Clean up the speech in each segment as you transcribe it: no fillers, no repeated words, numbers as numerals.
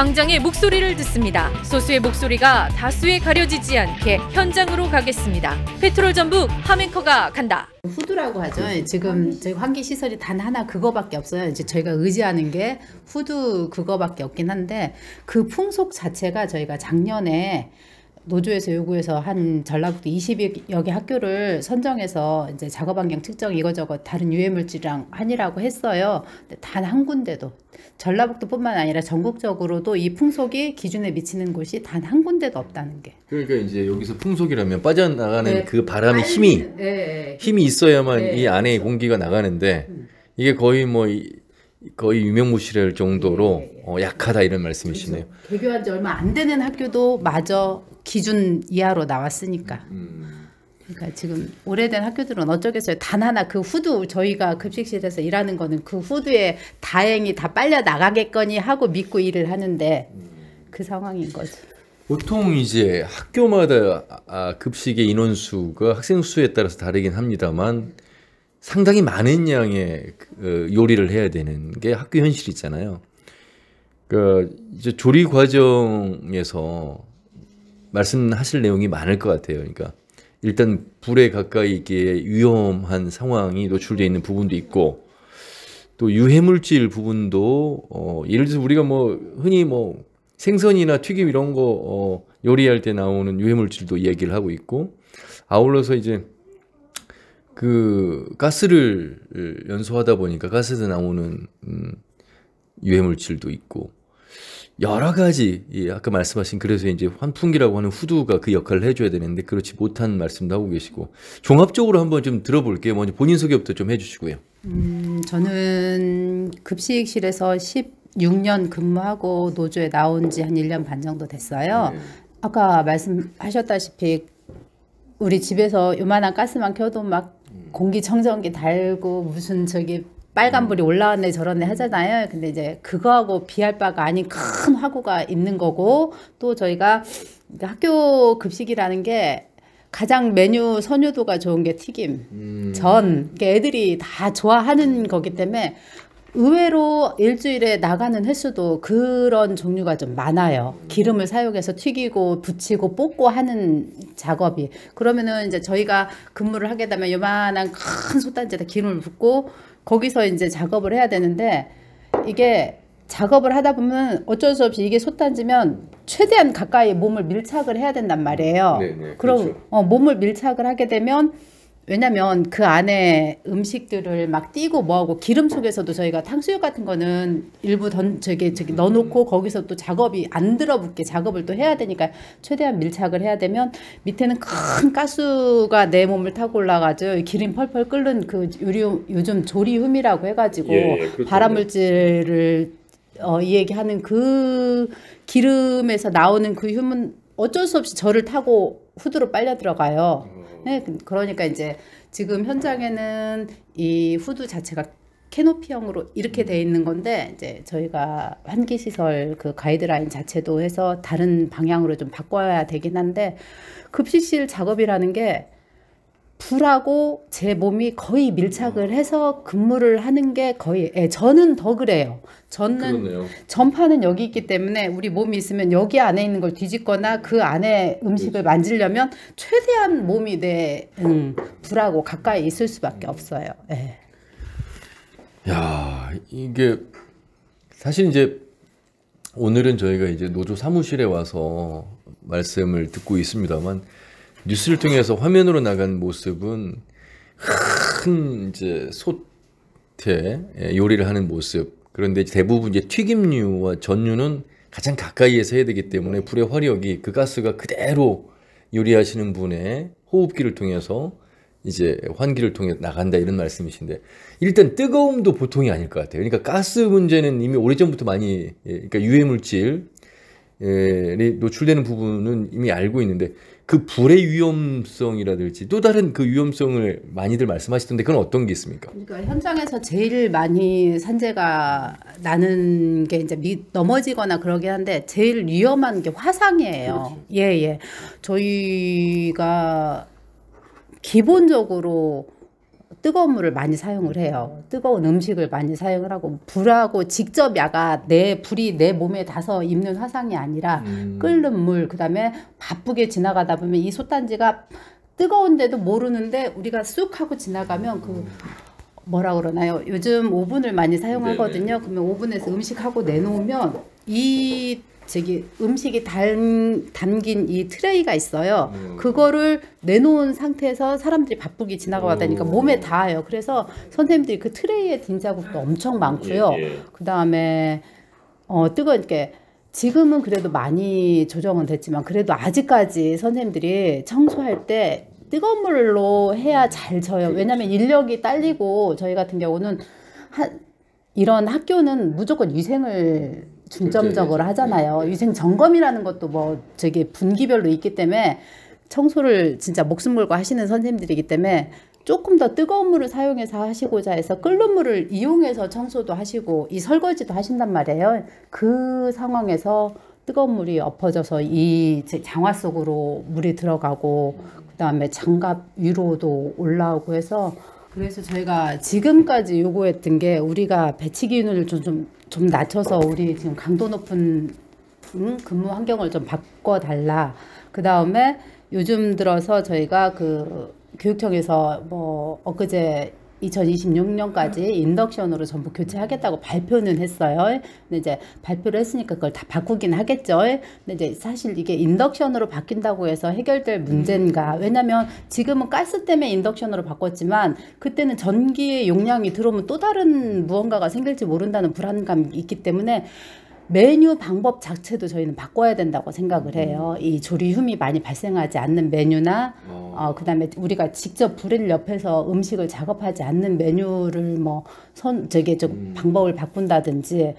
광장의 목소리를 듣습니다. 소수의 목소리가 다수에 가려지지 않게 현장으로 가겠습니다. 페트롤 전북 하멘커가 간다. 후드라고 하죠. 지금 저희 환기 시설이 단 하나 그거밖에 없어요. 이제 저희가 의지하는 게 후드 그거밖에 없긴 한데 그 풍속 자체가 저희가 작년에 노조에서 요구해서 한 전라북도 20여 개 학교를 선정해서 이제 작업 환경 측정 이거저거 다른 유해 물질이랑 하니라고 했어요. 근데 단 한 군데도 전라북도뿐만 아니라 전국적으로도 이 풍속이 기준에 미치는 곳이 단 한 군데도 없다는 게. 그러니까 이제 여기서 풍속이라면 빠져나가는 네. 그 바람의 힘이 있어야만 네. 이 안에 공기가 나가는데 이게 거의 거의 유명무실할 정도로 약하다 이런 말씀이시네요. 그렇죠. 개교한 지 얼마 안 되는 학교도 마저 기준 이하로 나왔으니까. 그러니까 지금 오래된 학교들은 어쩌겠어요. 단 하나 그 후드 저희가 급식실에서 일하는 거는 그 후드에 다행히 다 빨려 나가겠거니 하고 믿고 일을 하는데 그 상황인 거죠. 보통 이제 학교마다 급식의 인원수가 학생 수에 따라서 다르긴 합니다만 상당히 많은 양의 요리를 해야 되는 게 학교 현실이잖아요. 그러니까 이제 조리 과정에서 말씀하실 내용이 많을 것 같아요. 그러니까 일단 불에 가까이 있기에 위험한 상황이 노출되어 있는 부분도 있고 또 유해물질 부분도 예를 들어서 우리가 흔히 생선이나 튀김 이런 거 요리할 때 나오는 유해물질도 이야기를 하고 있고 아울러서 이제 그 가스를 연소하다 보니까 가스에서 나오는 유해물질도 있고 여러 가지 아까 말씀하신 그래서 이제 환풍기라고 하는 후드가 그 역할을 해줘야 되는데 그렇지 못한 말씀도 하고 계시고 종합적으로 한번 좀 들어볼게요. 먼저 본인 소개부터 좀 해주시고요. 저는 급식실에서 16년 근무하고 노조에 나온 지 한 1년 반 정도 됐어요. 네. 아까 말씀하셨다시피 우리 집에서 요만한 가스만 켜도 막 공기청정기 달고 무슨 빨간불이 올라왔네 저렇네 하잖아요. 근데 이제 그거하고 비할 바가 아닌 큰 화구가 있는 거고 또 저희가 학교 급식이라는 게 가장 메뉴 선유도가 좋은 게 튀김, 전 애들이 다 좋아하는 거기 때문에 의외로 일주일에 나가는 횟수도 그런 종류가 좀 많아요. 기름을 사용해서 튀기고 부치고 볶고 하는 작업이. 그러면은 이제 저희가 근무를 하게 되면 요만한 큰 솥단지에다 기름을 붓고 거기서 이제 작업을 해야 되는데 이게 작업을 하다 보면 어쩔 수 없이 이게 솥단지면 최대한 가까이 몸을 밀착을 해야 된단 말이에요. 네네, 그럼 그렇죠. 몸을 밀착을 하게 되면 왜냐면 그 안에 음식들을 막 띄고 뭐하고 기름 속에서도 저희가 탕수육 같은 거는 일부 넣어놓고 거기서 또 작업이 안 들어붙게 작업을 또 해야 되니까 최대한 밀착을 해야 되면 밑에는 큰 가스가 내 몸을 타고 올라가죠. 기름 펄펄 끓는 그 요즘 조리흠이라고 해가지고 그렇죠. 발암물질을 이 얘기하는 그 기름에서 나오는 그 흠은 어쩔 수 없이 저를 타고 후드로 빨려 들어가요. 네, 그러니까 이제 지금 현장에는 이 후드 자체가 캐노피형으로 이렇게 돼 있는 건데 이제 저희가 환기시설 그 가이드라인 자체도 해서 다른 방향으로 좀 바꿔야 되긴 한데 급식실 작업이라는 게 불하고 제 몸이 거의 밀착을 해서 근무를 하는 게 거의 저는 더 그래요. 저는 전파는 여기 있기 때문에 우리 몸이 있으면 여기 안에 있는 걸 뒤집거나 그 안에 음식을 만지려면 최대한 몸이 내 불하고 가까이 있을 수밖에 없어요. 네. 야, 이게 사실 이제 오늘은 저희가 이제 노조 사무실에 와서 말씀을 듣고 있습니다만 뉴스를 통해서 화면으로 나간 모습은 큰 이제 솥에 요리를 하는 모습. 그런데 대부분 이제 튀김류와 전류는 가장 가까이에서 해야 되기 때문에 불의 화력이 그 가스가 그대로 요리하시는 분의 호흡기를 통해서 이제 환기를 통해 나간다 이런 말씀이신데 일단 뜨거움도 보통이 아닐 것 같아요. 그러니까 가스 문제는 이미 오래전부터 많이 그러니까 유해물질이 노출되는 부분은 이미 알고 있는데 그 불의 위험성이라든지 또 다른 그 위험성을 많이들 말씀하시던데 그건 어떤 게 있습니까? 그러니까 현장에서 제일 많이 산재가 나는 게 이제 넘어지거나 그러긴 한데 제일 위험한 게 화상이에요. 그렇죠. 예. 저희가 기본적으로 뜨거운 물을 많이 사용을 해요. 뜨거운 음식을 많이 사용을 하고 불하고 직접 야가 불이 내 몸에 닿아서 입는 화상이 아니라 끓는 물 그다음에 바쁘게 지나가다 보면 이 솥단지가 뜨거운데도 모르는데 우리가 쑥 하고 지나가면 그 뭐라 그러나요? 요즘 오븐을 많이 사용하거든요. 그러면 오븐에서 음식하고 내놓으면 이 음식이 담긴 이 트레이가 있어요. 그거를 내놓은 상태에서 사람들이 바쁘게 지나가다니까 몸에 닿아요. 그래서 선생님들이 그 트레이에 딘 자국도 엄청 많고요. 그 다음에 뜨거운게 지금은 그래도 많이 조정은 됐지만 그래도 아직까지 선생님들이 청소할 때 뜨거운 물로 해야 잘 져요. 왜냐하면 인력이 딸리고 저희 같은 경우는 이런 학교는 무조건 위생을 중점적으로 하잖아요. 위생 점검이라는 것도 분기별로 있기 때문에 청소를 진짜 목숨 걸고 하시는 선생님들이기 때문에 조금 더 뜨거운 물을 사용해서 하시고자 해서 끓는 물을 이용해서 청소도 하시고 이 설거지도 하신단 말이에요. 그 상황에서 뜨거운 물이 엎어져서 이 장화 속으로 물이 들어가고 그다음에 장갑 위로도 올라오고 해서 그래서 저희가 지금까지 요구했던 게 우리가 배치 기준을 좀 낮춰서 우리 지금 강도 높은 근무 환경을 좀 바꿔달라. 그 다음에 요즘 들어서 저희가 그 교육청에서 엊그제 2026년까지 인덕션으로 전부 교체하겠다고 발표는 했어요. 근데 이제 발표를 했으니까 그걸 다 바꾸긴 하겠죠. 근데 이제 사실 이게 인덕션으로 바뀐다고 해서 해결될 문제인가? 왜냐면 지금은 가스 때문에 인덕션으로 바꿨지만 그때는 전기의 용량이 들어오면 또 다른 무언가가 생길지 모른다는 불안감이 있기 때문에 메뉴 방법 자체도 저희는 바꿔야 된다고 생각을 해요. 이 조리흉이 많이 발생하지 않는 메뉴나 그다음에 우리가 직접 불을 옆에서 음식을 작업하지 않는 메뉴를 방법을 바꾼다든지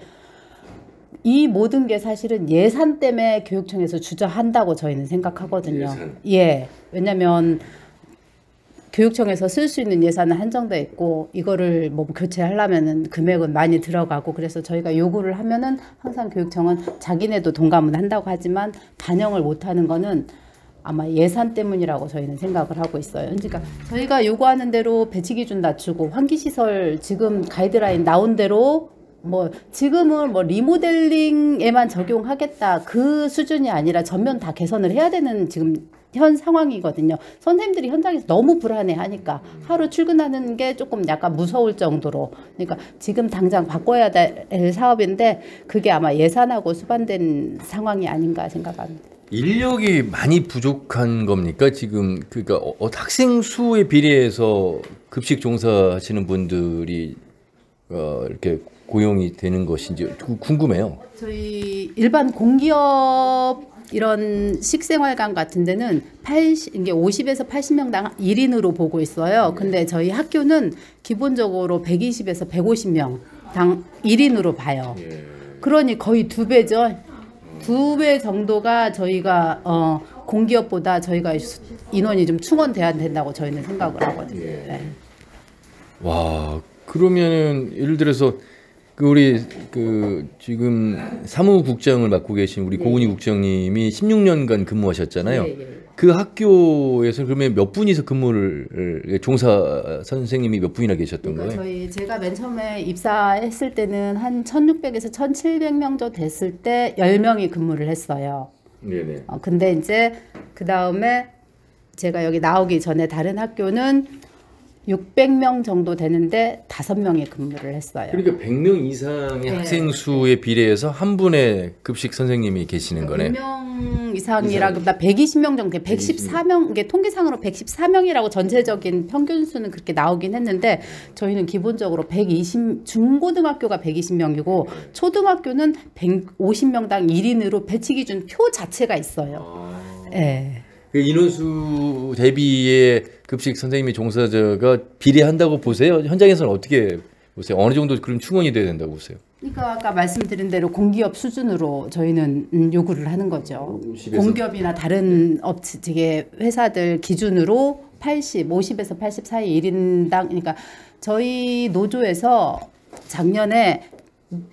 이 모든 게 사실은 예산 때문에 교육청에서 주저한다고 저희는 생각하거든요. 예. 왜냐면 교육청에서 쓸 수 있는 예산은 한정돼 있고 이거를 교체하려면은 금액은 많이 들어가고 그래서 저희가 요구를 하면은 항상 교육청은 자기네도 동감은 한다고 하지만 반영을 못하는 거는 아마 예산 때문이라고 저희는 생각을 하고 있어요. 그러니까 저희가 요구하는 대로 배치 기준 낮추고 환기시설 지금 가이드라인 나온 대로 지금은 리모델링에만 적용하겠다 그 수준이 아니라 전면 다 개선을 해야 되는 지금 현 상황이거든요. 선생님들이 현장에서 너무 불안해하니까 하루 출근하는 게 조금 약간 무서울 정도로 그러니까 지금 당장 바꿔야 될 사업인데 그게 아마 예산하고 수반된 상황이 아닌가 생각합니다. 인력이 많이 부족한 겁니까? 지금 그러니까 학생 수에 비례해서 급식 종사하시는 분들이 이렇게 고용이 되는 것인지 궁금해요. 저희 일반 공기업 이런 식생활관 같은 데는 이게 50에서 80명당 1인으로 보고 있어요. 근데 저희 학교는 기본적으로 120에서 150명당 1인으로 봐요. 그러니 거의 2배죠. 2배 정도가 저희가 공기업보다 저희가 인원이 좀 충원돼야 된다고 저희는 생각을 하거든요. 네. 와, 그러면은 예를 들어서 우리 지금 사무국장을 맡고 계신 우리 고은희 국장님이 16년간 근무하셨잖아요. 그 학교에서 그러면 몇 분이서 근무를 종사 선생님이 몇 분이나 계셨던 거예요? 제가 맨 처음에 입사했을 때는 한 1,600에서 1,700명 정도 됐을 때 10명이 근무를 했어요. 네네. 근데 이제 그 다음에 제가 여기 나오기 전에 다른 학교는 600명 정도 되는데 5명이 근무를 했어요. 그러니까 100명 이상의 학생 수에 비례해서 한 분의 급식 선생님이 계시는 거네. 100명 이상이라 그러다 120명 정도, 114명, 이게 통계상으로 114명이라고 전체적인 평균 수는 그렇게 나오긴 했는데 저희는 기본적으로 중고등학교가 120명이고 초등학교는 150명당 1인으로 배치 기준 표 자체가 있어요. 네. 그 인원수 대비의 급식 선생님의 종사자가 비례한다고 보세요? 현장에서는 어떻게 보세요? 어느 정도 그럼 충원이 돼야 된다고 보세요? 그러니까 아까 말씀드린 대로 공기업 수준으로 저희는 요구를 하는 거죠. 공기업이나 다른 회사들 기준으로 50에서 80 사이 1인당 그러니까 저희 노조에서 작년에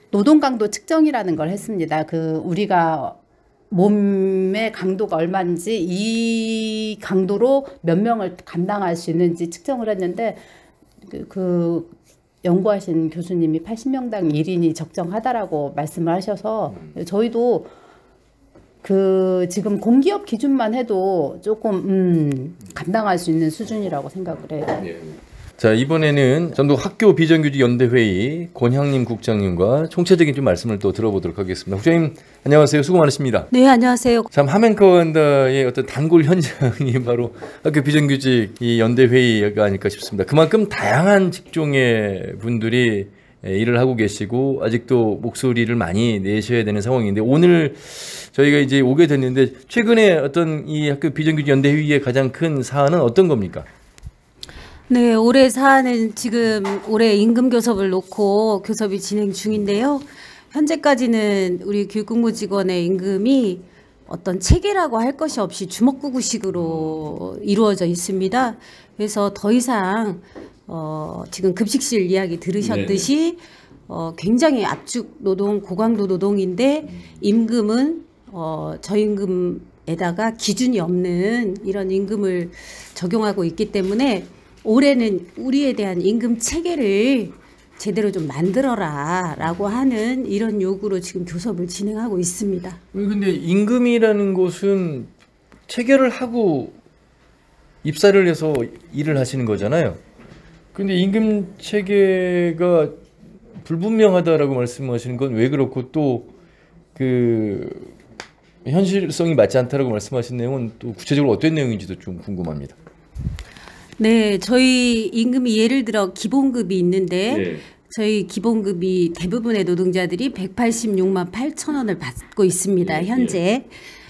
노동 강도 측정이라는 걸 했습니다. 우리가 몸의 강도가 얼마인지 이 강도로 몇 명을 감당할 수 있는지 측정을 했는데 그 연구하신 교수님이 80명당 1인이 적정하다라고 말씀을 하셔서 저희도 그 지금 공기업 기준만 해도 조금 감당할 수 있는 수준이라고 생각을 해요. 자, 이번에는 전국 학교 비정규직 연대회의 권향림 국장님과 총체적인 좀 말씀을 또 들어보도록 하겠습니다. 국장님 안녕하세요. 수고 많으십니다. 네, 안녕하세요. 참 하멘커간다의 어떤 단골 현장이 바로 학교 비정규직 이 연대회의가 아닐까 싶습니다. 그만큼 다양한 직종의 분들이 일을 하고 계시고 아직도 목소리를 많이 내셔야 되는 상황인데 오늘 저희가 이제 오게 됐는데 최근에 어떤 이 학교 비정규직 연대회의의 가장 큰 사안은 어떤 겁니까? 네, 올해 사안은 지금 올해 임금 교섭을 놓고 교섭이 진행 중인데요. 현재까지는 우리 교육공무직원의 임금이 어떤 체계라고 할 것이 없이 주먹구구식으로 이루어져 있습니다. 그래서 더 이상 지금 급식실 이야기 들으셨듯이 굉장히 압축 노동, 고강도 노동인데 임금은 저임금에다가 기준이 없는 이런 임금을 적용하고 있기 때문에 올해는 우리에 대한 임금 체계를 제대로 좀 만들어라 라고 하는 이런 요구로 지금 교섭을 진행하고 있습니다. 근데 임금이라는 곳은 체결을 하고 입사를 해서 일을 하시는 거잖아요. 근데 임금 체계가 불분명하다라고 말씀하시는 건 왜 그렇고 또 그 현실성이 맞지 않다라고 말씀하신 내용은 또 구체적으로 어떤 내용인지도 좀 궁금합니다. 네, 저희 임금이 예를 들어 기본급이 있는데 저희 기본급이 대부분의 노동자들이 186만 8천 원을 받고 있습니다. 현재.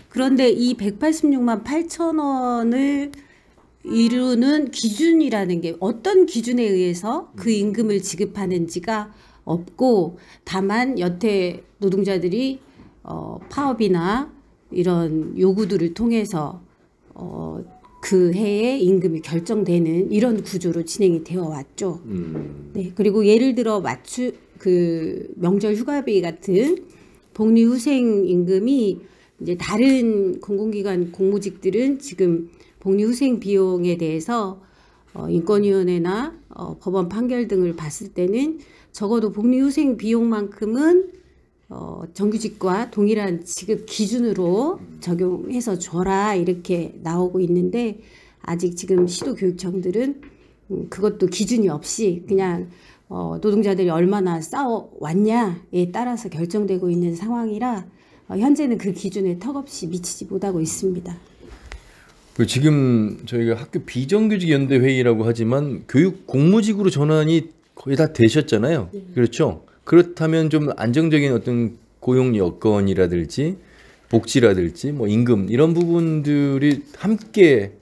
그런데 이 186만 8천 원을 이루는 기준이라는 게 어떤 기준에 의해서 그 임금을 지급하는지가 없고 다만 여태 노동자들이 파업이나 이런 요구들을 통해서 그 해에 임금이 결정되는 이런 구조로 진행이 되어 왔죠. 네, 그리고 예를 들어 그 명절 휴가비 같은 복리후생 임금이 이제 다른 공공기관 공무직들은 지금 복리후생 비용에 대해서 인권위원회나 법원 판결 등을 봤을 때는 적어도 복리후생 비용만큼은 정규직과 동일한 지급 기준으로 적용해서 줘라 이렇게 나오고 있는데 아직 지금 시도교육청들은 그것도 기준이 없이 그냥 노동자들이 얼마나 싸워왔냐에 따라서 결정되고 있는 상황이라 현재는 그 기준에 턱없이 미치지 못하고 있습니다. 지금 저희가 학교 비정규직 연대 회의라고 하지만 교육 공무직으로 전환이 거의 다 되셨잖아요. 그렇죠? 그렇다면 좀 안정적인 어떤 고용 여건이라든지 복지라든지 뭐 임금 이런 부분들이 함께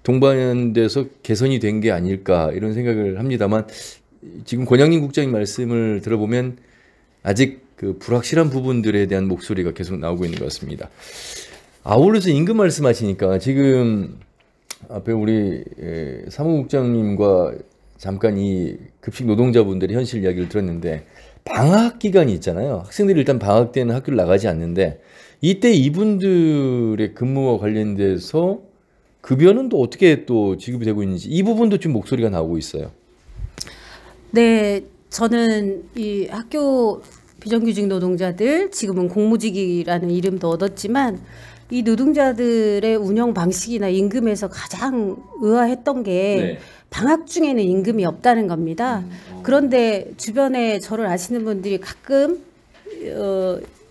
동반돼서 개선이 된 게 아닐까 이런 생각을 합니다만 지금 권향림 국장님 말씀을 들어보면 아직 그 불확실한 부분들에 대한 목소리가 계속 나오고 있는 것 같습니다. 아울러서 임금 말씀하시니까 지금 앞에 우리 사무국장님과 잠깐 이 급식 노동자분들의 현실 이야기를 들었는데 방학 기간이 있잖아요. 학생들이 일단 방학 때는 학교를 나가지 않는데 이때 이분들의 근무와 관련돼서 급여는 또 어떻게 또 지급이 되고 있는지 이 부분도 좀 목소리가 나오고 있어요. 네, 저는 이 학교 비정규직 노동자들 지금은 공무직이라는 이름도 얻었지만 이 노동자들의 운영 방식이나 임금에서 가장 의아했던 게 방학 중에는 임금이 없다는 겁니다. 그런데 주변에 저를 아시는 분들이 가끔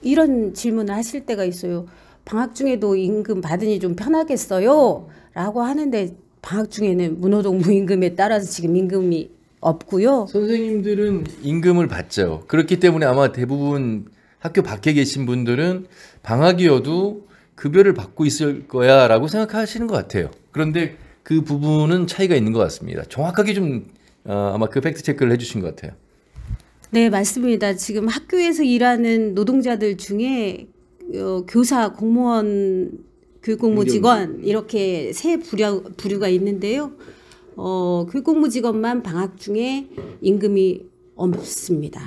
이런 질문을 하실 때가 있어요. 방학 중에도 임금 받으니 좀 편하겠어요? 라고 하는데 방학 중에는 무노동 무임금에 따라서 지금 임금이 없고요. 선생님들은 임금을 받죠. 그렇기 때문에 아마 대부분 학교 밖에 계신 분들은 방학이어도 급여를 받고 있을 거야 라고 생각하시는 것 같아요. 그런데 그 부분은 차이가 있는 것 같습니다. 정확하게 좀 아마 그 팩트 체크를 해주신 것 같아요. 네, 맞습니다. 지금 학교에서 일하는 노동자들 중에 교사, 공무원, 교육공무직원 이렇게 세 부류가 있는데요. 교육공무직원만 방학 중에 임금이 없습니다.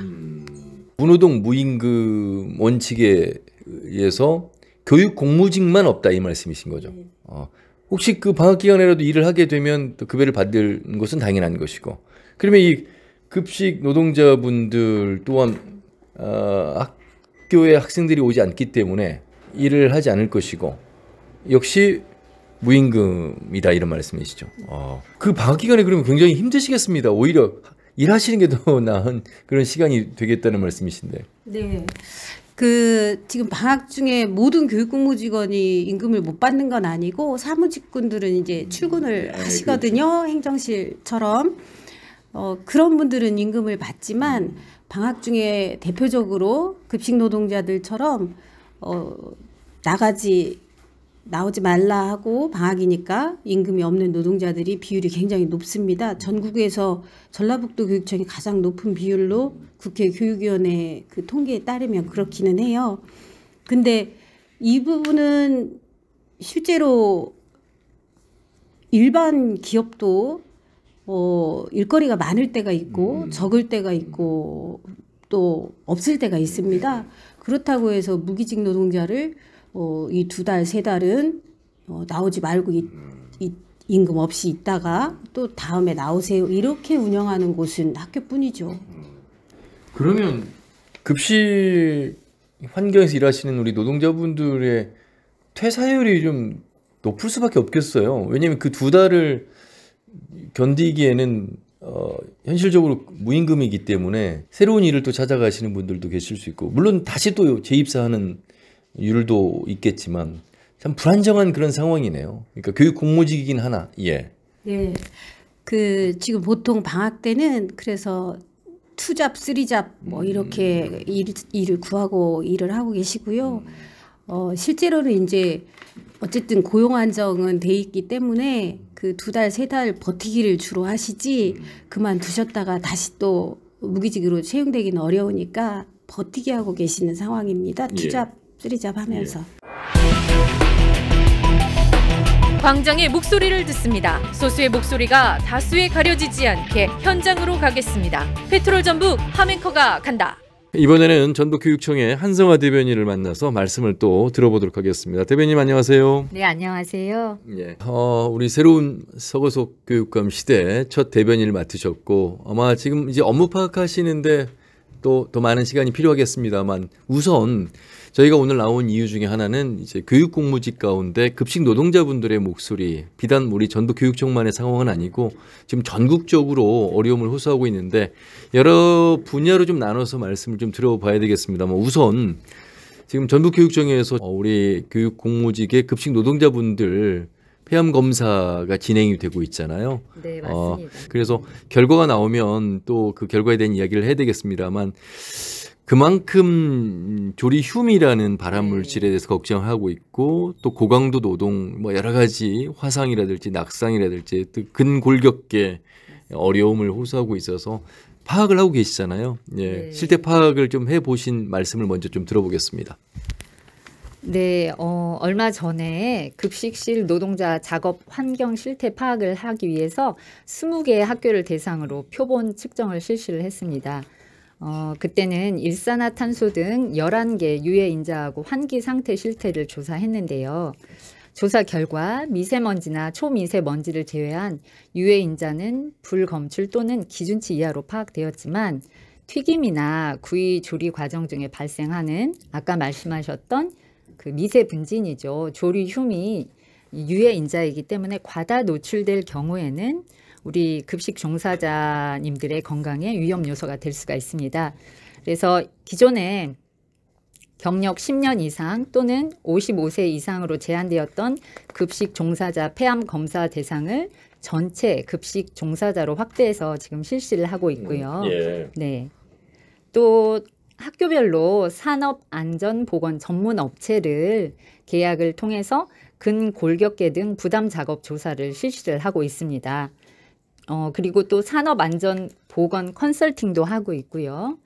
무노동 무임금 원칙에 의해서 교육공무직만 없다 이 말씀이신 거죠. 혹시 그 방학 기간에라도 일을 하게 되면 또 급여를 받는 것은 당연한 것이고, 그러면 이 급식 노동자분들 또한 학교에 학생들이 오지 않기 때문에 일을 하지 않을 것이고 역시 무임금이다 이런 말씀이시죠. 그 방학 기간에 그러면 굉장히 힘드시겠습니다. 오히려 일하시는 게 더 나은 그런 시간이 되겠다는 말씀이신데. 네. 그 지금 방학 중에 모든 교육공무직원이 임금을 못 받는 건 아니고 사무직군들은 이제 출근을 하시거든요. 행정실처럼. 그런 분들은 임금을 받지만 방학 중에 대표적으로 급식 노동자들처럼 나오지 말라 하고 방학이니까 임금이 없는 노동자들이 비율이 굉장히 높습니다. 전국에서 전라북도 교육청이 가장 높은 비율로 국회 교육위원회 그 통계에 따르면 그렇기는 해요. 근데 이 부분은 실제로 일반 기업도 일거리가 많을 때가 있고 적을 때가 있고 또 없을 때가 있습니다. 그렇다고 해서 무기직 노동자를 이 2달, 3달은 나오지 말고 임금 없이 있다가 또 다음에 나오세요. 이렇게 운영하는 곳은 학교뿐이죠. 그러면 급식 환경에서 일하시는 우리 노동자분들의 퇴사율이 좀 높을 수밖에 없겠어요. 왜냐하면 그 2달을 견디기에는 현실적으로 무임금이기 때문에 새로운 일을 또 찾아가시는 분들도 계실 수 있고, 물론 다시 또 재입사하는 율도 있겠지만 참 불안정한 그런 상황이네요. 그러니까 교육 공무직이긴 하나. 예. 네. 그 지금 보통 방학 때는 그래서 2잡, 3잡 뭐 이렇게 일을 구하고 일을 하고 계시고요. 실제로는 이제 어쨌든 고용 안정은 돼 있기 때문에 그 2달, 3달 버티기를 주로 하시지 그만두셨다가 다시 또 무기직으로 채용되기는 어려우니까 버티기 하고 계시는 상황입니다. 2잡, 3잡 하면서. 광장의 목소리를 듣습니다. 소수의 목소리가 다수에 가려지지 않게 현장으로 가겠습니다. 페트롤 전북 함앵커가 간다. 이번에는 전북교육청의 한성화 대변인을 만나서 말씀을 또 들어보도록 하겠습니다. 대변인 안녕하세요. 네, 안녕하세요. 예. 우리 새로운 서거석 교육감 시대 첫 대변인을 맡으셨고 아마 지금 이제 업무 파악하시는데 또 더 많은 시간이 필요하겠습니다만 우선 저희가 오늘 나온 이유 중에 하나는 이제 교육 공무직 가운데 급식 노동자분들의 목소리, 비단 우리 전북교육청만의 상황은 아니고 지금 전국적으로 어려움을 호소하고 있는데 여러 분야로 좀 나눠서 말씀을 좀 들어봐야 되겠습니다만 우선 지금 전북교육청에서 우리 교육 공무직의 급식 노동자분들 폐암 검사가 진행이 되고 있잖아요. 네, 맞습니다. 그래서 결과가 나오면 또 그 결과에 대한 이야기를 해야 되겠습니다만 그만큼 조리흉이라는 발암물질에 대해서 걱정하고 있고 또 고강도 노동 뭐 여러 가지 화상이라든지 낙상이라든지 또 근골격계 어려움을 호소하고 있어서 파악을 하고 계시잖아요. 예. 네. 실태 파악을 좀 해보신 말씀을 먼저 좀 들어보겠습니다. 네, 얼마 전에 급식실 노동자 작업 환경 실태 파악을 하기 위해서 20개의 학교를 대상으로 표본 측정을 실시를 했습니다. 그때는 일산화탄소 등 11개 유해인자하고 환기 상태 실태를 조사했는데요. 조사 결과 미세먼지나 초미세먼지를 제외한 유해인자는 불검출 또는 기준치 이하로 파악되었지만 튀김이나 구이 조리 과정 중에 발생하는 아까 말씀하셨던 그 미세 분진이죠. 조리흉이 유해인자이기 때문에 과다 노출될 경우에는 우리 급식 종사자님들의 건강에 위험 요소가 될 수가 있습니다. 그래서 기존에 경력 10년 이상 또는 55세 이상으로 제한되었던 급식 종사자 폐암 검사 대상을 전체 급식 종사자로 확대해서 지금 실시를 하고 있고요. 예. 네. 또 학교별로 산업안전보건 전문 업체를 계약을 통해서 근골격계 등 부담 작업 조사를 실시를 하고 있습니다. 그리고 또 산업안전보건 컨설팅도 하고 있고요.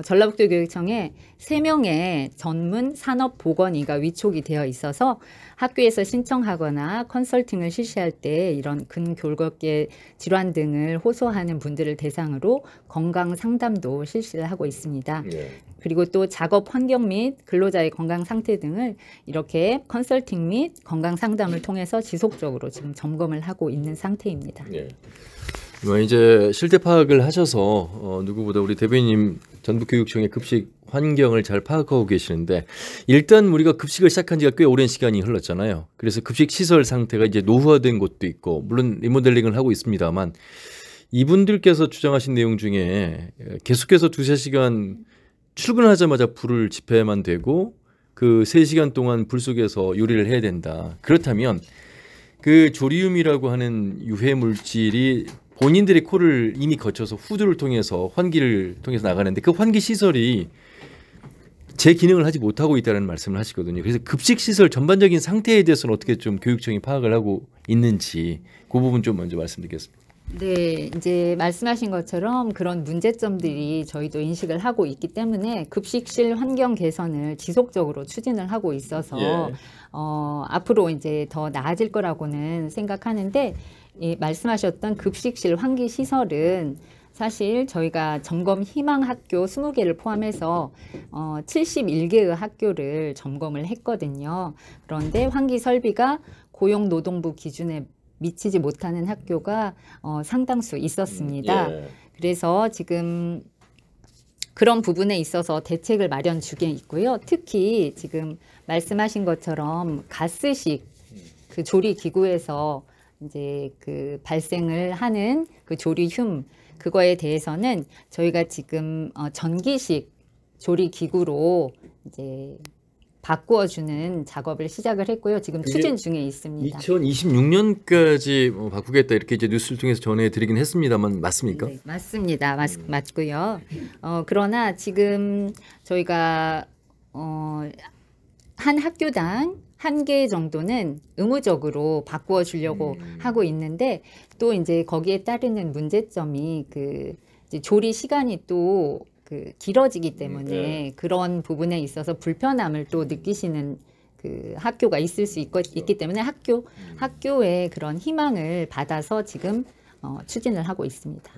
전라북도 교육청에 3명의 전문 산업보건의가 위촉이 되어 있어서 학교에서 신청하거나 컨설팅을 실시할 때 이런 근골격계 질환 등을 호소하는 분들을 대상으로 건강 상담도 실시를 하고 있습니다. 그리고 또 작업 환경 및 근로자의 건강 상태 등을 이렇게 컨설팅 및 건강 상담을 통해서 지속적으로 지금 점검을 하고 있는 상태입니다. 네. 이제 실태 파악을 하셔서 누구보다 우리 대변인님 전북교육청의 급식 환경을 잘 파악하고 계시는데, 일단 우리가 급식을 시작한 지가 꽤 오랜 시간이 흘렀잖아요. 그래서 급식 시설 상태가 이제 노후화된 곳도 있고 물론 리모델링을 하고 있습니다만, 이분들께서 주장하신 내용 중에 계속해서 2-3시간 출근하자마자 불을 지펴야만 되고 그 3시간 동안 불 속에서 요리를 해야 된다. 그렇다면 그 조리움이라고 하는 유해 물질이 본인들의 코를 이미 거쳐서 후드를 통해서 환기를 통해서 나가는데, 그 환기 시설이 제 기능을 하지 못하고 있다는 말씀을 하시거든요. 그래서 급식 시설 전반적인 상태에 대해서는 어떻게 좀 교육청이 파악을 하고 있는지 그 부분 좀 먼저 말씀드리겠습니다. 네, 이제 말씀하신 것처럼 그런 문제점들이 저희도 인식을 하고 있기 때문에 급식실 환경 개선을 지속적으로 추진을 하고 있어서 앞으로 이제 더 나아질 거라고는 생각하는데, 말씀하셨던 급식실 환기 시설은 사실 저희가 점검 희망 학교 20개를 포함해서 71개의 학교를 점검을 했거든요. 그런데 환기 설비가 고용노동부 기준에 미치지 못하는 학교가 상당수 있었습니다. 그래서 지금 그런 부분에 있어서 대책을 마련 중에 있고요. 특히 지금 말씀하신 것처럼 가스식 그 조리 기구에서 이제 그 발생을 하는 그 조리흉, 그거에 대해서는 저희가 지금 전기식 조리 기구로 이제 바꾸어주는 작업을 시작을 했고요. 지금 추진 중에 있습니다. 2026년까지 바꾸겠다 이렇게 이제 뉴스를 통해서 전해드리긴 했습니다만 맞습니까? 네, 맞습니다. 맞고요. 그러나 지금 저희가 한 학교당 1개 정도는 의무적으로 바꾸어 주려고 하고 있는데, 또 이제 거기에 따르는 문제점이 그 이제 조리 시간이 또 그 길어지기 때문에 그런 부분에 있어서 불편함을 또 느끼시는 그 학교가 있을 수 있기 때문에 학교의 그런 희망을 받아서 지금 추진을 하고 있습니다.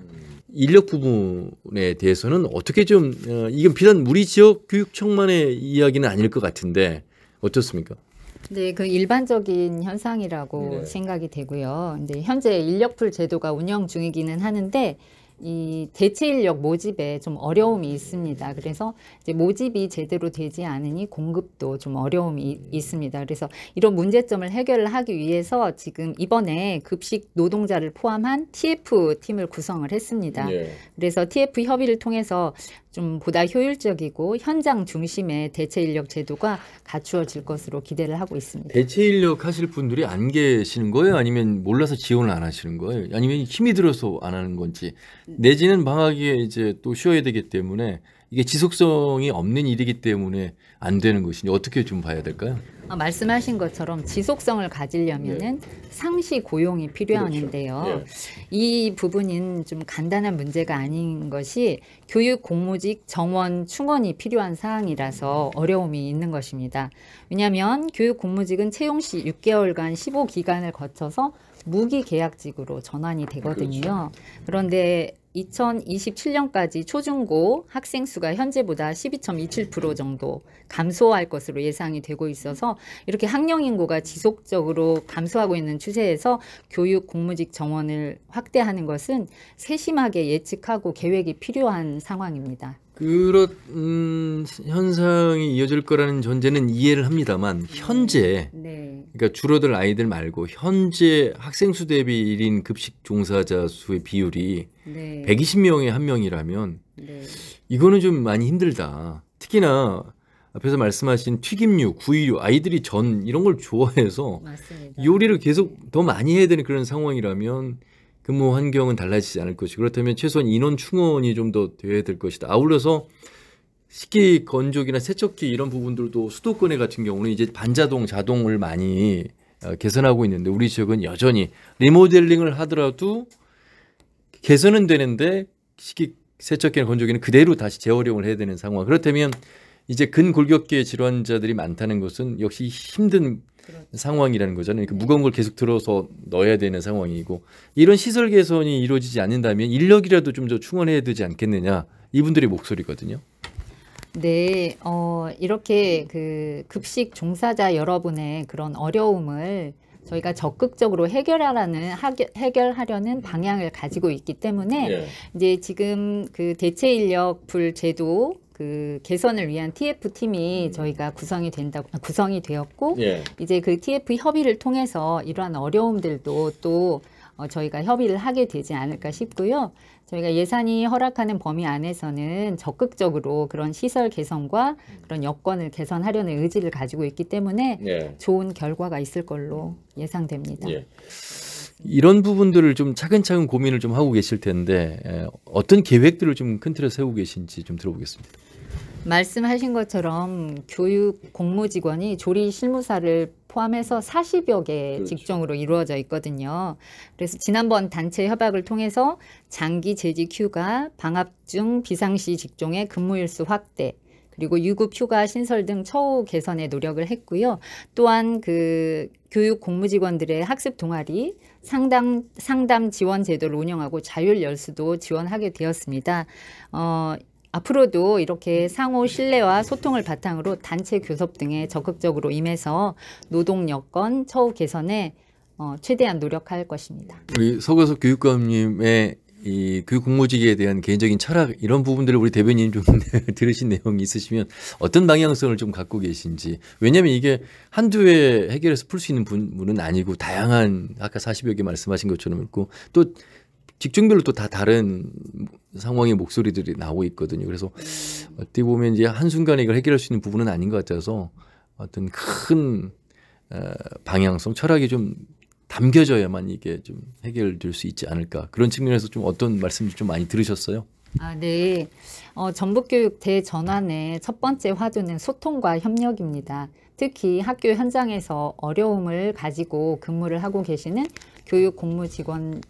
인력 부분에 대해서는 어떻게 좀 이건 비단 우리 지역 교육청만의 이야기는 아닐 것 같은데 어떻습니까? 네, 그 일반적인 현상이라고 생각이 되고요. 근데 현재 인력풀 제도가 운영 중이기는 하는데 이 대체 인력 모집에 좀 어려움이 있습니다. 그래서 이제 모집이 제대로 되지 않으니 공급도 좀 어려움이 있습니다. 그래서 이런 문제점을 해결을 하기 위해서 지금 이번에 급식 노동자를 포함한 TF 팀을 구성을 했습니다. 그래서 TF 협의를 통해서 좀 보다 효율적이고 현장 중심의 대체 인력 제도가 갖추어질 것으로 기대를 하고 있습니다. 대체 인력 하실 분들이 안 계시는 거예요? 아니면 몰라서 지원을 안 하시는 거예요? 아니면 힘이 들어서 안 하는 건지, 내지는 방학에 이제 또 쉬어야 되기 때문에 이게 지속성이 없는 일이기 때문에 안 되는 것이니 어떻게 좀 봐야 될까요? 말씀하신 것처럼 지속성을 가지려면은 상시 고용이 필요한데요. 이 부분은 좀 간단한 문제가 아닌 것이 교육 공무직 정원 충원이 필요한 사항이라서 어려움이 있는 것입니다. 왜냐하면 교육 공무직은 채용 시 6개월간 15기간을 거쳐서 무기계약직으로 전환이 되거든요. 그런데 2027년까지 초중고 학생 수가 현재보다 12.27% 정도 감소할 것으로 예상이 되고 있어서 이렇게 학령 인구가 지속적으로 감소하고 있는 추세에서 교육 공무직 정원을 확대하는 것은 세심하게 예측하고 계획이 필요한 상황입니다. 그런 현상이 이어질 거라는 전제는 이해를 합니다만 현재 그러니까 줄어들 아이들 말고 현재 학생 수 대비 1인 급식 종사자 수의 비율이 120명에 1명이라면 이거는 좀 많이 힘들다. 특히나 앞에서 말씀하신 튀김류, 구이류, 아이들이 전 이런 걸 좋아해서 요리를 계속 더 많이 해야 되는 그런 상황이라면 근무 환경은 달라지지 않을 것이고, 그렇다면 최소한 인원 충원이 좀 더 돼야 될 것이다. 아울러서 식기 건조기나 세척기 이런 부분들도 수도권에 같은 경우는 이제 반자동, 자동을 많이 개선하고 있는데 우리 지역은 여전히 리모델링을 하더라도 개선은 되는데 식기 세척기나 건조기는 그대로 다시 재활용을 해야 되는 상황. 그렇다면 이제 근골격계 질환자들이 많다는 것은 역시 힘든 상황이라는 거잖아요. 그러니까 무거운 걸 계속 들어서 넣어야 되는 상황이고, 이런 시설 개선이 이루어지지 않는다면 인력이라도 좀 더 충원해야 되지 않겠느냐, 이분들의 목소리거든요. 네, 이렇게 그 급식 종사자 여러분의 그런 어려움을 저희가 적극적으로 해결하려는 방향을 가지고 있기 때문에 예. 이제 지금 그 대체 인력 풀 제도 그 개선을 위한 TF 팀이 저희가 구성이 되었고 예. 이제 그 TF 협의를 통해서 이러한 어려움들도 또 저희가 협의를 하게 되지 않을까 싶고요. 저희가 예산이 허락하는 범위 안에서는 적극적으로 그런 시설 개선과 그런 여건을 개선하려는 의지를 가지고 있기 때문에 예. 좋은 결과가 있을 걸로 예상됩니다. 예. 이런 부분들을 좀 차근차근 고민을 좀 하고 계실 텐데 어떤 계획들을 좀 큰 틀에 세우고 계신지 좀 들어보겠습니다. 말씀하신 것처럼 교육 공무직원이 조리 실무사를 포함해서 40여 개 그렇죠. 직종으로 이루어져 있거든요. 그래서 지난번 단체 협약을 통해서 장기 재직 휴가, 방학 중 비상시 직종의 근무일수 확대, 그리고 유급 휴가 신설 등 처우 개선에 노력을 했고요. 또한 그 교육 공무직원들의 학습 동아리, 상담 지원 제도를 운영하고 자율 열수도 지원하게 되었습니다. 앞으로도 이렇게 상호 신뢰와 소통을 바탕으로 단체 교섭 등에 적극적으로 임해서 노동 여건, 처우 개선에 최대한 노력할 것입니다. 우리 서거석 교육감님의 이 교육 공무직에 대한 개인적인 철학 이런 부분들을 우리 대변인 좀 들으신 내용이 있으시면 어떤 방향성을 좀 갖고 계신지. 왜냐하면 이게 한두 해 해결해서 풀 수 있는 부분은 아니고 다양한 아까 40여 개 말씀하신 것처럼 있고 또 직종별로 또 다 다른 상황의 목소리들이 나오고 있거든요. 그래서 어떻게 보면 이제 한순간에 이걸 해결할 수 있는 부분은 아닌 것 같아서 어떤 큰 방향성, 철학이 좀 담겨져야만 이게 좀 해결될 수 있지 않을까. 그런 측면에서 좀 어떤 말씀을 좀 많이 들으셨어요? 네. 전북교육 대전환의 첫 번째 화두는 소통과 협력입니다. 특히 학교 현장에서 어려움을 가지고 근무를 하고 계시는 교육 공무직원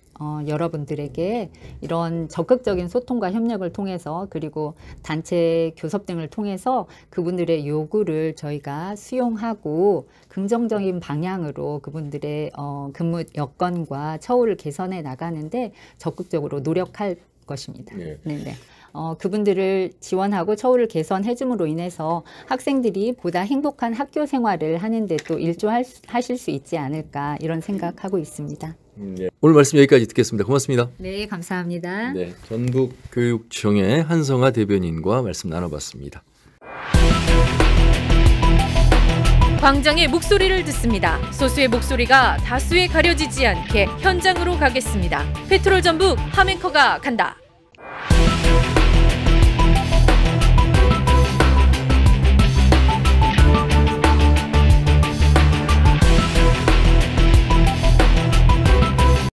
여러분들에게 이런 적극적인 소통과 협력을 통해서 그리고 단체 교섭 등을 통해서 그분들의 요구를 저희가 수용하고 긍정적인 방향으로 그분들의 근무 여건과 처우를 개선해 나가는데 적극적으로 노력할 것입니다. 네. 네네. 그분들을 지원하고 처우를 개선해 줌으로 인해서 학생들이 보다 행복한 학교 생활을 하는데 또 일조하실 수 있지 않을까 이런 생각하고 있습니다. 네. 오늘 말씀 여기까지 듣겠습니다. 고맙습니다. 네, 감사합니다. 네, 전북교육청의 한성아 대변인과 말씀 나눠봤습니다. 광장의 목소리를 듣습니다. 소수의 목소리가 다수에 가려지지 않게 현장으로 가겠습니다. 페트롤 전북 함앵커가 간다.